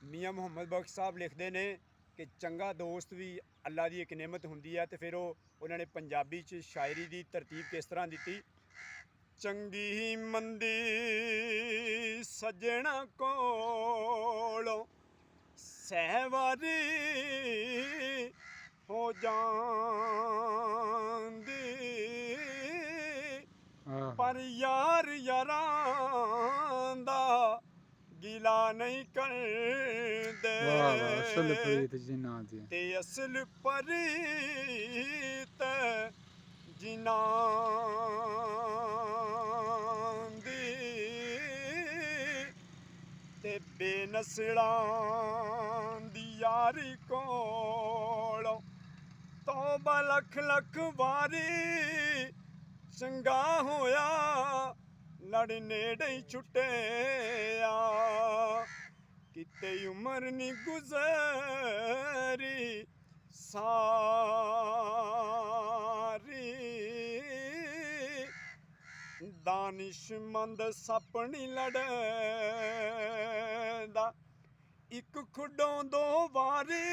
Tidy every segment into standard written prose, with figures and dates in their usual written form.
ਮੀਆਂ ਮੁਹੰਮਦ ਬਖਸ਼ ਸਾਹਿਬ ਲਿਖਦੇ ਨੇ ਕਿ ਚੰਗਾ ਦੋਸਤ ਵੀ ਅੱਲਾ ਦੀ ਇੱਕ ਨਿਮਤ ਹੁੰਦੀ ਹੈ। ਤੇ ਫਿਰ ਉਹਨਾਂ ਨੇ ਪੰਜਾਬੀ 'ਚ ਸ਼ਾਇਰੀ ਦੀ ਤਰਤੀਬ ਕਿਸ ਤਰ੍ਹਾਂ ਦਿੱਤੀ। ਚੰਗੀ ਮੰਦੀ ਸੱਜਣਾ ਕੋਲੋਂ ਸਹਿਵਾਰੀ ਹੋ ਜਾਂਦੀ, ਪਰ ਯਾਰ ਯਾਰਾਂ ਦਾ ਗਿਲਾ ਨਹੀਂ ਕਰਦੇ। ਅਸਲ ਪ੍ਰੀਤ ਜਿਨ੍ਹਾਂ ਦੀ ਤੇ ਅਸਲ ਪ੍ਰੀਤ ਜਿਨ੍ਹਾਂ ਦੀ ਤੇ ਬੇਨਸਲਾਂ ਦੀ ਯਾਰੀ ਕੋਲੋਂ ਤੌਬਾ ਲੱਖ ਲੱਖ ਵਾਰੀ ਚੰਗਾ ਹੋਇਆ ਲੜ ਨੇੜੇ ਹੀ ਛੁੱਟਿਆ। ਕਿਤੇ ਉਮਰ ਨੀ ਗੁਜ਼ਰੀ ਸਾਰੀ, ਦਾਨਿਸ਼ਮੰਦ ਸੱਪ ਨੀ ਲੜਦਾ ਇੱਕ ਖੁੱਡੋਂ ਦੋ ਵਾਰੀ।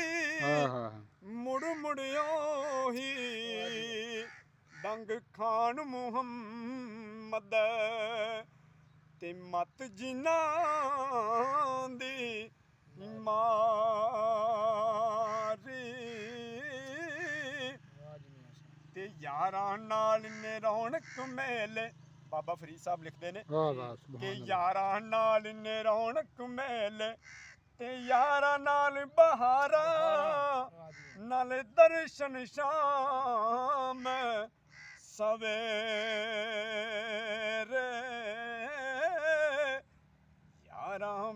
ਮੁੜ ਮੁੜ ਉਹੀ ਡੰਗ ਖਾਨ ਮੁਹੰਮਦ ਤੇ ਮਤ ਜਿਨ੍ਹਾਂ ਦੀ ਮਾਰੀ। ਤੇ ਯਾਰਾਂ ਨਾਲ ਨੇ ਰੌਣਕ ਮੇਲੇ, ਬਾਬਾ ਫਰੀਦ ਸਾਹਿਬ ਲਿਖਦੇ ਨੇ ਕਿ ਯਾਰਾਂ ਨਾਲ ਨੇ ਰੌਣਕ ਮੇਲੇ ਤੇ ਯਾਰਾਂ ਨਾਲ ਬਹਾਰਾਂ, ਨਾਲ ਦਰਸ਼ਨ ਸ਼ਾਮ ਸਵੇਰੇ। ਯਾਰਾਂ